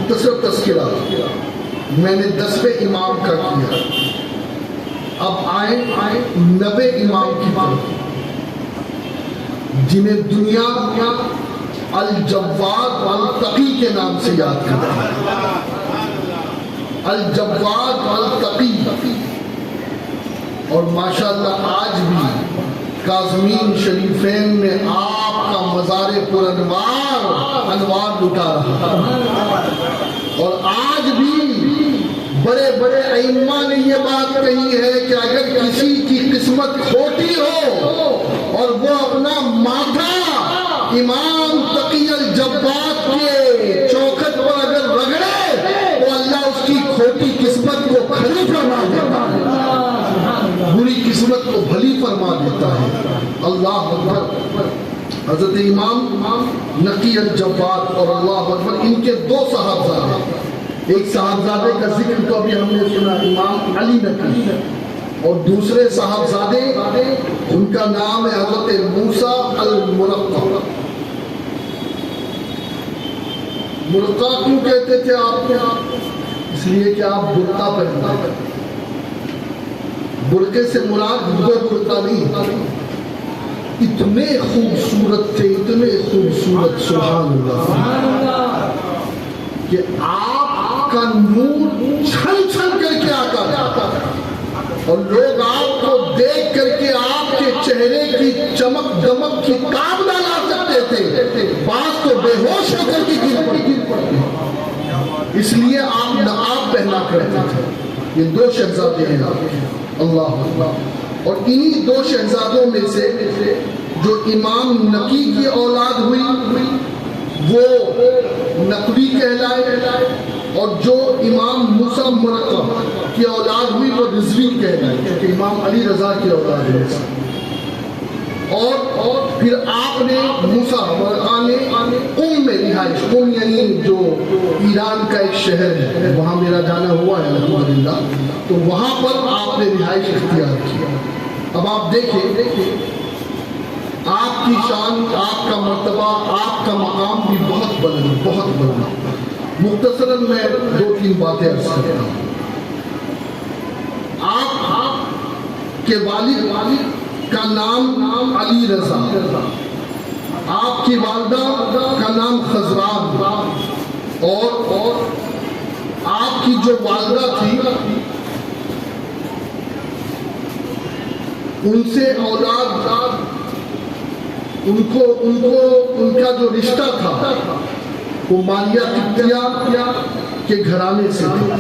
مختصر تذکرہ میں نے 10ویں امام کا کیا. اب آئیں 9ویں امام کی طرف، جنہیں دنیا الجواد التقی کے نام سے یاد کرتا ہے. الجواد التقی. اور ماشاءاللہ آج بھی کاظمین شریفین میں آپ کا مزار پر انوار لٹا رہا ہے. اور آج بھی بڑے بڑے ائمہ نے یہ بات کہی ہے کہ اگر کسی کی قسمت کھوٹی ہو اور وہ اپنا ماتھا امام تقی الجواد کے چوکھٹ پر اگر رگڑے تو اللہ اس کی کھوٹی قسمت کو کھلی فرما دیتا ہے، بری قسمت کو بھلی فرما دیتا ہے. اللہ اکبر. حضرت امام نقی الجواد اور اللہ اکبر، ان کے 2 صاحبزادے، ایک صاحبزادے کا ذکر تو ابھی ہم نے سنا امام علی نقی، اور دوسرے صاحبزادے ان کا نام ہے حضرت موسیٰ المرقع. مرقع کیوں کہتے تھے آپ کو؟ اس لیے کہ آپ برقع پہنتے. برقعے سے مراد وہ برقع نہیں. اتنے خوبصورت تھے، اتنے خوبصورت، سبحان اللہ، کہ آپ کا نور چھن چھن کر کے آتا تھا اور لوگ آپ کو دیکھ کر کے آپ کے چہرے کی چمک دمک کی کام نہ لا سکتے تھے. بعض تو بے ہوش ہو کر کے گر پڑتے. اس لیے آپ نقاب پہنا کرتے تھے. یہ 2 شہزادے ہیں. اللہ اللہ. اور انہی 2 شہزادوں میں سے جو امام نقی کی اولاد ہوئی وہ نقوی کہلائے، اور جو امام موسیٰ مرقع کی اولاد ہوئی وہ رضوی کہلائے، کیونکہ امام علی رضا کی اولاد ہے. اور پھر آپ نے موسیٰ مرقع نے میں رہائش، یعنی جو ایران کا ایک شہر ہے، وہاں میرا جانا ہوا ہے الحمدللہ، تو وہاں پر آپ نے رہائش اختیار کی. اب آپ دیکھیں آپ کی شان، آپ کا مرتبہ، آپ کا مقام بھی بہت بلند، بہت بلند. مختصراً میں 2-3 باتیں عرض کرتا ہوں. آپ کے والد کا نام علی رضا، آپ کی والدہ کا نام خزران، اور آپ کی جو والدہ تھی ان سے اولاد، ان کا جو رشتہ تھا وہ مالیہ قبطیہ کے گھرانے سے تھا.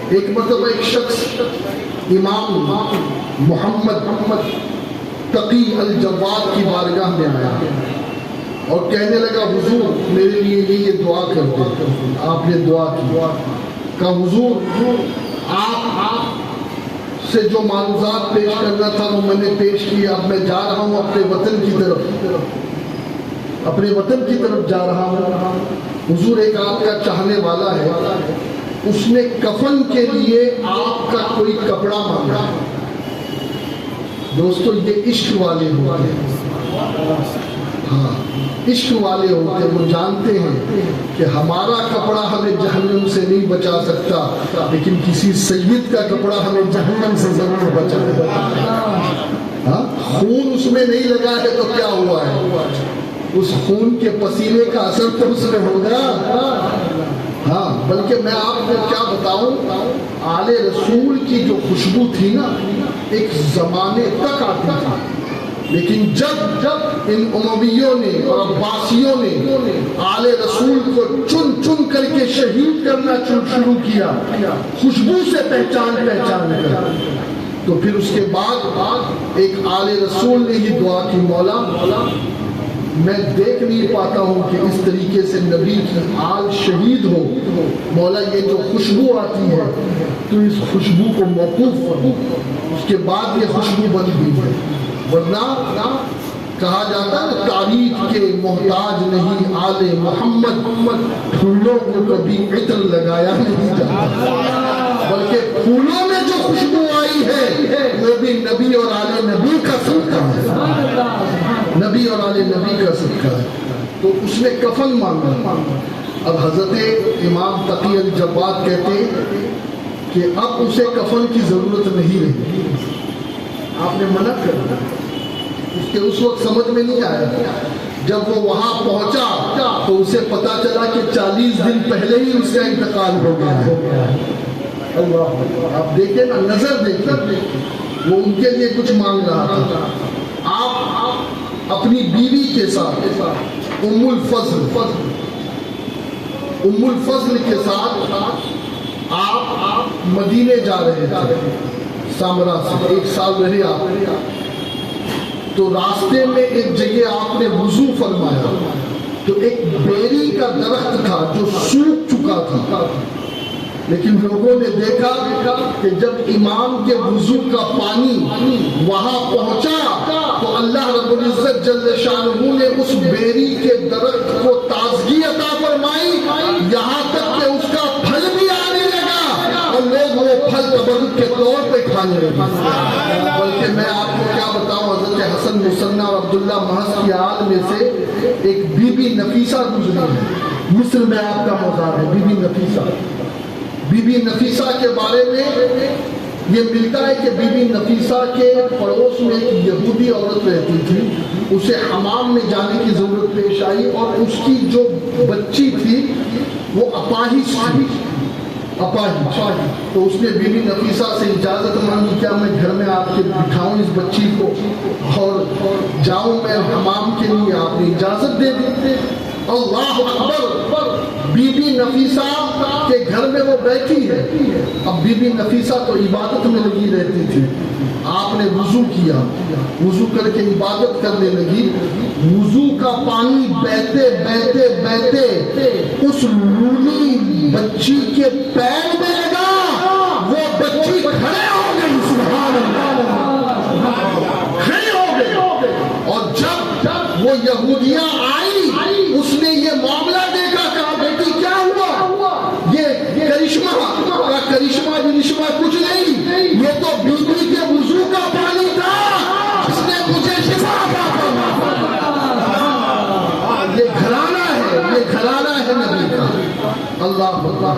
ایک مرتبہ ایک شخص امام محمد تقی الجواد کی بارگاہ میں آیا اور کہنے لگا حضور میرے لیے یہ دعا کر دیں. آپ نے دعا کی. کہا حضور آپ سے جو معروضات پیش کرنا تھا وہ میں نے پیش کیا. اب میں جا رہا ہوں اپنے وطن کی طرف جا رہا ہوں. حضور ایک آپ کا چاہنے والا ہے، اس نے کفن کے لیے آپ کا کوئی کپڑا مانگا. دوستو یہ عشق والے ہوتے ہیں. ہاں عشق والے ہوتے ہیں. وہ جانتے ہیں کہ ہمارا کپڑا ہمیں جہنم سے نہیں بچا سکتا، لیکن کسی سید کا کپڑا ہمیں جہنم سے ضرور بچا سکتا. خون اس میں نہیں لگا ہے تو کیا ہوا ہے؟ اس خون کے پسینے کا اثر تو اس میں ہوگا. ہاں بلکہ میں آپ کو کیا بتاؤں، آل رسول کی جو خوشبو تھی نا ایک زمانے تک آتی تھی، لیکن جب ان امویوں نے اور عباسیوں نے آل رسول کو چن چن کر کے شہید کرنا شروع کیا خوشبو سے پہچان کر، تو پھر اس کے بعد ایک آل رسول نے ہی دعا کی، مولا میں دیکھ نہیں پاتا ہوں کہ اس طریقے سے نبی کی آل شہید ہو، مولا یہ جو خوشبو آتی ہے تو اس خوشبو کو موقوف فرما. اس کے بعد یہ خوشبو بن گئی ہے. ورنہ کہا جاتا ہے تعریف کے محتاج نہیں آل محمد، پھولوں کو کبھی عطر لگایا نہیں جاتا، بلکہ پھولوں میں جو خوشبو آئی ہے وہ بھی نبی اور آل نبی کا صدقہ ہے، نبی اور آل نبی کا صدقہ ہے. تو اس نے کفن مانگا. اب حضرت امام تقی الجواد کہتے ہیں کہ اب اسے کفن کی ضرورت نہیں رہی. آپ نے منع کر دیا. اس وقت سمجھ میں نہیں آیا. جب وہ وہاں پہنچا تو اسے پتا چلا کہ 40 دن پہلے ہی اس کا انتقال ہو گیا ہے. آپ دیکھیں نا, نظر دیکھیں, وہ ان کے لیے کچھ مانگ رہا تھا. آپ اپنی بیوی کے ساتھ ام الفضل کے ساتھ آپ مدینے جا رہے تھے سامرا سے. 1 سال رہے آپ. تو راستے میں ایک جگہ آپ نے وضو فرمایا تو ایک بیری کا درخت تھا جو سوکھ چکا تھا. لیکن لوگوں نے دیکھا کہ جب امام کے وضو کا پانی وہاں پہنچا تو اللہ رب العزت جل شانہ نے اس بیری کے درخت کو تازگی عطا فرمائی, یہاں تک کہ اس کا پھل بھی آنے لگا اور لوگ وہ پھل تبرک کے طور پہ کھانے لگے. بلکہ میں آپ کو کیا بتاؤں, حضرت حسن مصنع اور عبداللہ محض کی آل میں سے ایک بی بی نفیسہ گزری ہے. مصر میں آپ کا مزار ہے. بی بی نفیسہ کے بارے میں یہ ملتا ہے کہ بی بی نفیسہ کے پڑوس میں ایک یہودی عورت رہتی تھی. اسے حمام میں جانے کی ضرورت پیش آئی اور اس کی جو بچی تھی وہ اپاہج تھی. تو اس نے بی بی نفیسہ سے اجازت مانگی, کیا میں گھر میں آپ کے بٹھاؤں اس بچی کو اور جاؤں میں حمام کے لیے. آپ نے اجازت دے دی. اللہ اکبر. بی بی نفیسہ کے گھر میں وہ بیٹھی ہے. اب بی بی نفیسہ تو عبادت میں لگی رہتی تھی. آپ نے وضو کیا, وضو کر کے عبادت کرنے لگی. وضو کا پانی بہتے بہتے بہتے اس لولی بچی کے پیر میں لگا. وہ بچی کھڑے ہو گئی. سبحان اللہ, کھڑے ہو گئے. اور جب وہ یہودیاں آئی اس نے یہ معاملہ دیکھا, کہا بیٹی کیا ہوا؟ یہ کرشمہ کچھ نہیں, یہ تو بی بی کے وضو کا پانی تھا جس نے مجھے شفا عطا فرمائی. یہ گھرانہ ہے نبی کا. اللہ اکبر.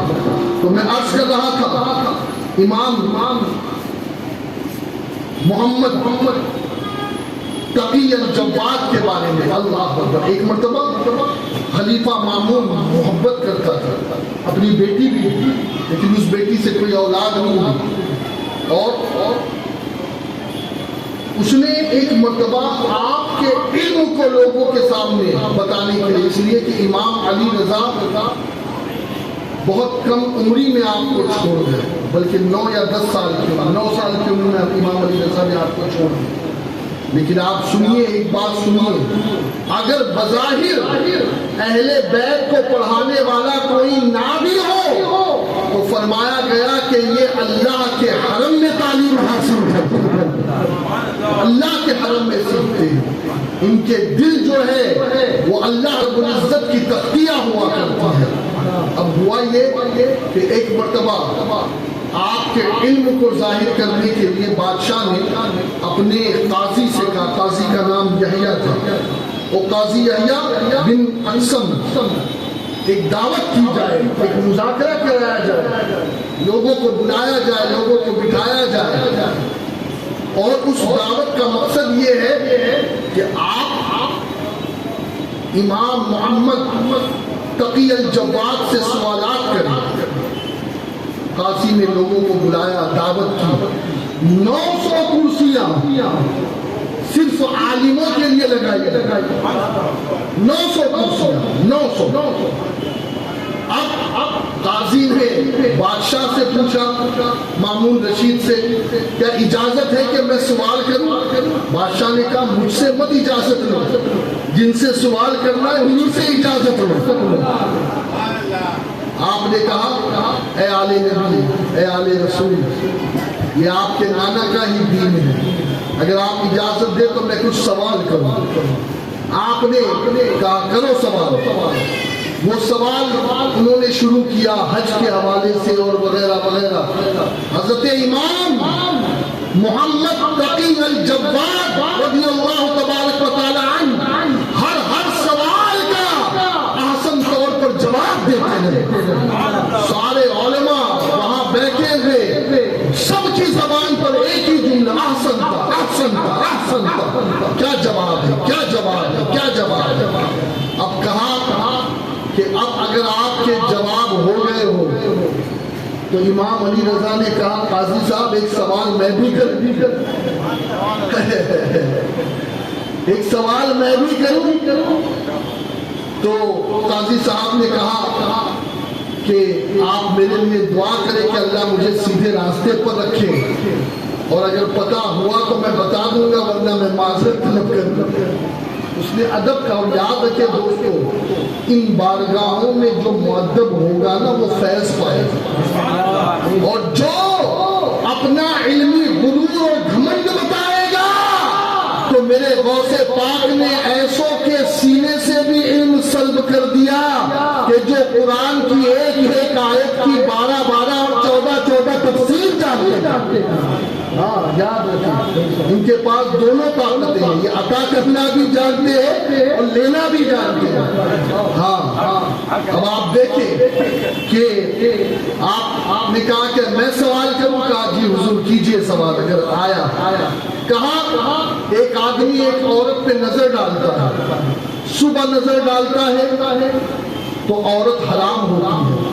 تو میں عرض کر رہا تھا امام محمد تقی الجواد کے بارے میں. اللہ اکبر. ایک مرتبہ خلیفہ مامون محبت کرتا تھا, اپنی بیٹی بھی, لیکن اس بیٹی سے کوئی اولاد نہیں ہوئی. اور اس نے ایک مرتبہ آپ کے علم کو لوگوں کے سامنے بتانے کے لیے, اس لیے کہ امام علی رضا بہت کم عمری میں آپ کو چھوڑ گئے, بلکہ 9 یا 10 سال کی 9 سال کی عمر میں امام علی رضا نے آپ کو چھوڑ دیا. لیکن آپ سنیے, ایک بات سنیے, اگر بظاہر اہل بیت کو پڑھانے والا کوئی نہ بھی ہو تو فرمایا گیا کہ یہ اللہ کے حرم میں تعلیم حاصل کرتے ہیں, اللہ کے حرم میں سیکھتے ہیں. ان کے دل جو ہے وہ اللہ رب العزت کی تختیاں ہوا کرتی ہے. اب ہوا یہ کہ ایک مرتبہ آپ کے علم کو ظاہر کرنے کے لیے بادشاہ نے اپنے قاضی سے کہا, قاضی کا نام یحییٰ تھا, وہ قاضی یحییٰ بن انسم, ایک دعوت کی جائے, ایک مذاکرہ کرایا جائے, لوگوں کو بلایا جائے, لوگوں کو بٹھایا جائے. اور اس دعوت کا مقصد یہ ہے کہ آپ امام محمد تقی الجواد سے سوالات کریں. قاضی نے لوگوں کو بلایا, دعوت کی. 900 کرسیاں صرف عالموں کے لیے لگائی. 900 کرسیاں, 900. اب قاضی نے بادشاہ سے پوچھا, مامون رشید سے, کیا اجازت ہے کہ میں سوال کروں؟ بادشاہ نے کہا مجھ سے مت اجازت لو, جن سے سوال کرنا ہے انہیں سے اجازت لو. آپ نے کہا اے آل نبی, اے آل رسول, یہ آپ کے نانا کا ہی دین ہے, اگر آپ اجازت دیں تو میں کچھ سوال کروں. آپ نے کہا کرو سوال. وہ سوال انہوں نے شروع کیا حج کے حوالے سے اور وغیرہ وغیرہ. حضرت امام محمد تقی الجواد رضی اللہ تبارک و تعالی عنہ ہر سوال کا احسن طور پر جواب دیتے ہیں. سارے علماء وہاں بیٹھے ہوئے سب کی زبان پر ایک ہی جملہ احسنت احسنت احسنت. کیا جواب ہے، کیا جواب ہے، کیا جواب ہے. اب کہا کہ اب اگر آپ کے جواب ہو گئے ہو تو امام علی رضا نے کہا قاضی صاحب ایک سوال میں بھی ایک سوال میں بھی کروں. تو قاضی صاحب نے کہا کہ آپ میرے لیے دعا کریں کہ اللہ مجھے سیدھے راستے پر رکھے، اور اگر پتہ ہوا تو میں بتا دوں گا ورنہ میں معذرت طلب کروں. اس نے ادب کا، اور یاد رکھے دوستو ان بارگاہوں میں جو مؤدب ہوگا نا وہ فیض پائے گا، اور جو اپنا علمی غرور اور گھمنڈ بتائے گا تو میرے غوث پاک نے ایسوں کے سینے سے بھی علم سلب کر دیا کہ جو قرآن کی ایک ایک آیت کی 12 اور 14 تفسیر جانتے ہیں. ہاں یاد رکھیں ان کے پاس دونوں طاقتیں ہیں، یہ عطا کرنا بھی جانتے ہیں اور لینا بھی جانتے ہیں. ہاں اب آپ دیکھیں کہ آپ نے کہا کہ میں سوال کروں، کہا جی حضور کیجئے سوال. اگر آیا کہا ایک آدمی ایک عورت پہ نظر ڈالتا ہے، صبح نظر ڈالتا ہے تو عورت حرام ہوتی ہے،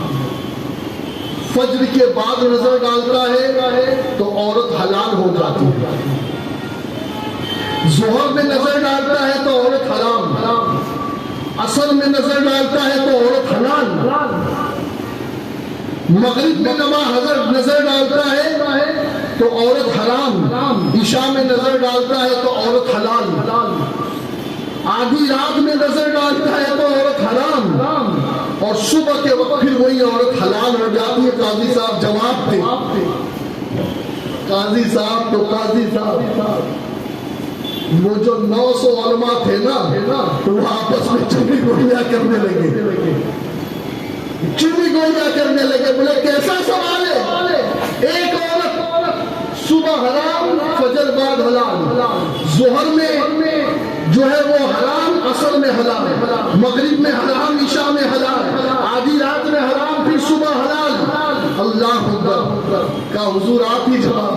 فجر کے بعد نظر ڈالتا ہے تو عورت حلال ہو جاتی ہے، ظہر میں نظر ڈالتا ہے تو عورت حرام، عصر میں نظر ڈالتا ہے تو عورت حلال، مغرب میں نظر ڈالتا ہے تو عورت حرام، عشاء میں نظر ڈالتا ہے تو عورت حلال، آدھی رات میں نظر ڈالتا ہے تو عورت حرام، اور صبح کے وقت پھر وہی عورت حلال ہو جاتی ہے. قاضی صاحب جواب تھے، قاضی صاحب وہ جو 900 علماء تھے نا تو وہ آپس میں چوری گولیاں کرنے لگے. بولے کیسا سوال ہے، ایک عورت صبح حرام فجر بعد حلال، ظہر میں جو ہے وہ حرام، عصر میں حلال، مغرب میں حرام، عشاء میں حلال، آدھی رات میں حرام، پھر صبح حلال. اللہ اکبر. کہا حضور آپ ہی جواب.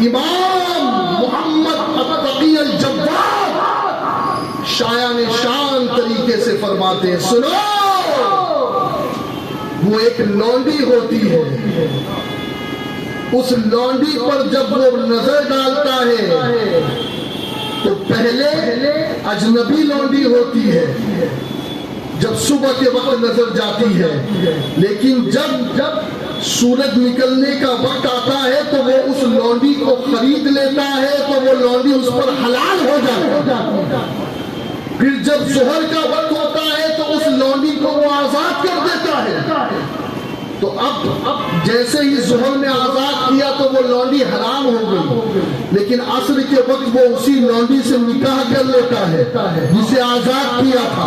امام محمد التقی الجواد شایان شان طریقے سے فرماتے ہیں، سنو وہ ایک لونڈی ہوتی ہے، اس لونڈی پر جب وہ نظر ڈالتا ہے تو پہلے اجنبی لونڈی ہوتی ہے جب صبح کے وقت نظر جاتی ہے، لیکن جب سورج نکلنے کا وقت آتا ہے تو وہ اس لونڈی کو خرید لیتا ہے تو وہ لونڈی اس پر حلال ہو جاتی ہے. پھر جب ظہر کا وقت ہوتا ہے تو اس لونڈی کو وہ آزاد کر دیتا ہے. تو اب جیسے ہی ظہر نے آزاد کیا تو وہ لونڈی حرام ہو گئی، لیکن عصر کے وقت وہ اسی لونڈی سے نکاح کر لیتا ہے جسے آزاد کیا تھا،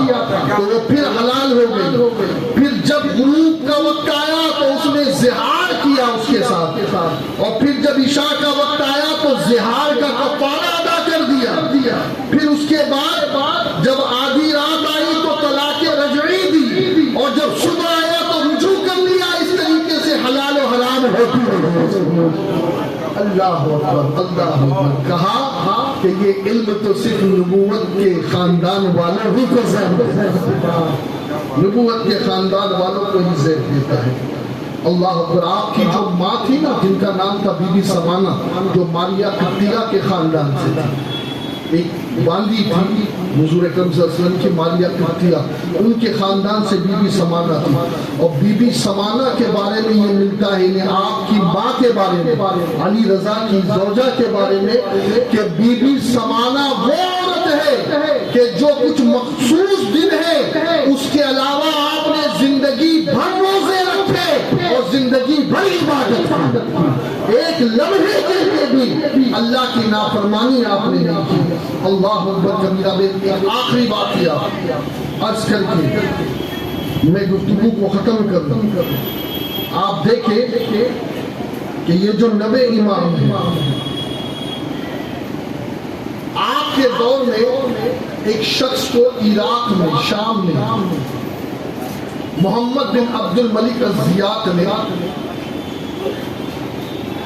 تو وہ پھر حلال ہو گئی. پھر جب غروب کا وقت آیا تو اس نے زہار کیا اس کے ساتھ، اور پھر جب عشاء کا وقت آیا تو زہار کا کفارہ ادا کر دیا. پھر اس کے بعد جب آدھی رات آئی تو طلاق رجعی دی، اور جب صبح آیا تو رجوع کر لیا. اس طریقے سے حلال و حرام ہوتی ہے. اللہ اکبر. کہا کہ یہ علم تو صرف نبوت کے خاندان والوں ہی کو زہر دیتا ہے، نبوت کے خاندان والوں کو ہی زہر دیتا ہے. اللہ اکبر. آپ کی جو ماں تھی نا جن کا نام تھا بی بی سمانہ، جو ماریہ قبطیہ کے خاندان سے تھی، ایک باندی تھی حضور اکرم صلی اللہ علیہ وسلم کی ماریہ قبطیہ، ان کے خاندان سے بی بی سمانہ تھی. اور بی بی سمانہ کے بارے میں یہ ملتا ہے انہیں آپ کی ماں کے بارے میں، علی رضا کی زوجہ کے بارے میں، کہ بی بی سمانہ وہ عورت ہے کہ جو کچھ مخصوص دن ہے اس کے علاوہ آپ نے زندگی بھر روزے رکھے اور زندگی بھر عبادت کی، ایک لمحے کے لیے بھی اللہ کی نافرمانی آپ نے نہیں کی. اللہ اکبر کبیرہ. آخری بات کیا عرض کر کے میں گفتگو کو ختم کر دوں. آپ دیکھیں کہ یہ جو 90 امام ہیں آپ کے دور میں ایک شخص کو عراق میں، شام میں محمد بن عبد الملک الزیات نے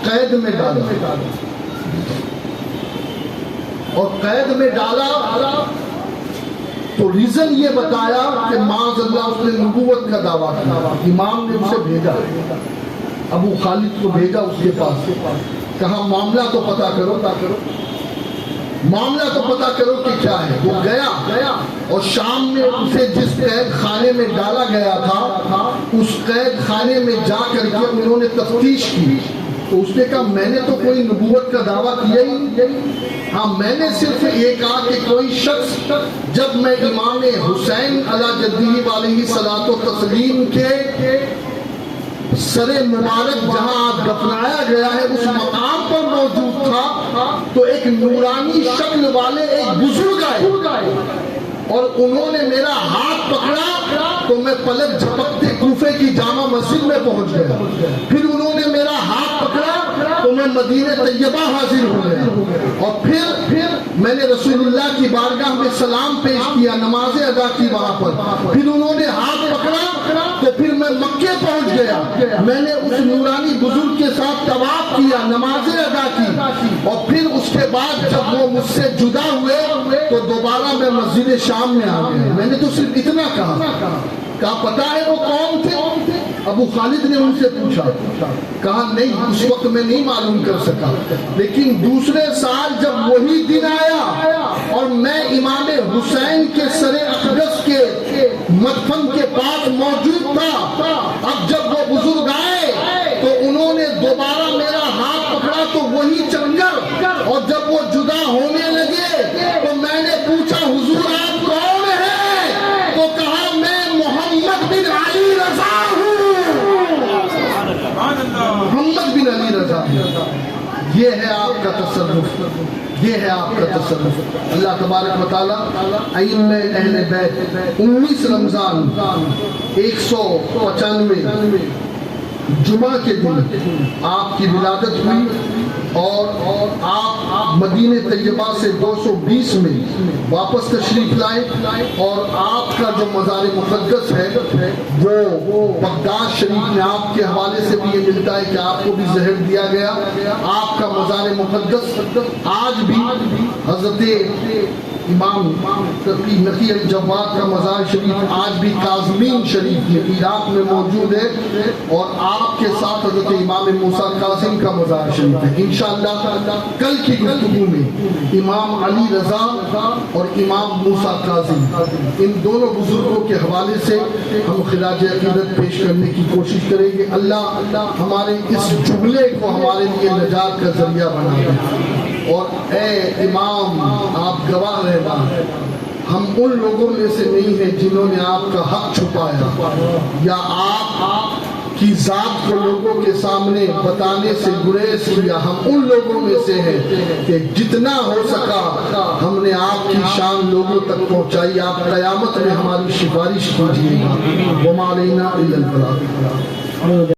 قید میں ڈالا، اور قید میں ڈالا تو ریزن یہ بتایا کہ معاذ اللہ اس نے نبوت کا دعویٰ کیا۔ امام نے اسے بھیجا، ابو خالد کو بھیجا اس کے پاس، کہا معاملہ تو پتہ کرو، معاملہ تو پتہ کرو کہ کیا ہے۔ وہ گیا اور شام میں اسے جس قید خانے میں ڈالا گیا تھا اس قید خانے میں جا کر کے انہوں نے تفتیش کی، تو اس نے کہا میں نے تو کوئی نبوت کا دعویٰ کیا ہی نہیں، ہاں میں نے صرف یہ کہا کہ کوئی شخص جب میں امام حسین علی جدہ علیہ الصلوۃ والتسلیم کے سر مبارک جہاں دفنایا گیا ہے اس مقام پر موجود تھا، تو ایک نورانی شکل والے ایک بزرگ آئے اور انہوں نے میرا ہاتھ پکڑا تو میں پلک جھپکتے کوفے کی جامع مسجد میں پہنچ گیا، پھر انہوں نے میرا ہاتھ پکڑا تو میں مدینہ طیبہ حاضر ہو گیا، اور پھر میں نے رسول اللہ کی بارگاہ میں سلام پیش کیا، نمازیں ادا کی وہاں پر، پھر انہوں نے ہاتھ پکڑا تو پھر میں مکے پہنچ گیا، میں نے اس نورانی بزرگ کے ساتھ طواف کیا، نمازیں ادا کی، اور پھر اس کے بعد جب وہ مجھ سے جدا ہوئے تو دوبارہ میں مسجد شام میں آ گیا۔ میں نے تو صرف اتنا کہا پتہ ہے وہ کون تھے؟ ابو خالد نے ان سے پوچھا، کہا نہیں اس وقت میں نہیں معلوم کر سکا، لیکن دوسرے سال جب وہی دن آیا اور میں امام حسین کے سر اقدس کے مدفن کے پاس موجود تھا، اب جب وہ بزرگ آئے تو انہوں نے دوبارہ میرا ہاتھ پکڑا تو وہی چنگر، اور جب وہ جدا ہونے لگے تو میں نے پوچھا حضور آپ کون ہیں؟ تو کہا میں محمد بن علی رضا ہوں، محمد بن علی رضا۔ یہ ہے آپ کا تصرف، یہ ہے آپ کا تصرف۔ اللہ تبارک و تعالیٰ ائمہ اہل بیت 19 رمضان 195 جمعہ کے دن آپ کی ولادت ہوئی، اور آپ مدینہ طیبہ سے 220 میں واپس تشریف لائے، اور آپ کا جو مزار مقدس ہے وہ بغداد شریف میں آپ کے حوالے سے بھی یہ ملتا ہے کہ آپ کو بھی زہر دیا گیا۔ آپ کا مزار مقدس آج بھی حضرت امام نقی الجواد کا مزار شریف آج بھی کاظمین شریف میں عراق میں موجود ہے، اور آپ کے ساتھ حضرت امام موسیٰ کاظم کا مزار شریف ہے۔ انشاءاللہ کل کی گفتگو میں امام علی رضا اور امام موسیٰ کاظم ان دونوں بزرگوں کے حوالے سے ہم خراج عقیدت پیش کرنے کی کوشش کریں گے۔ اللہ ہمارے اس جملے کو ہمارے لیے نجات کا ذریعہ بنا دے، اور اے امام آپ گواہ رہنا، ہم ان لوگوں میں سے نہیں ہیں جنہوں نے آپ کا حق چھپایا یا آپ کی ذات کو لوگوں کے سامنے بتانے سے گریز کیا۔ ہم ان لوگوں میں سے ہیں کہ جتنا ہو سکا ہم نے آپ کی شان لوگوں تک پہنچائی۔ آپ قیامت میں ہماری سفارش کیجیے گا۔ وما علینا الا البلاغ۔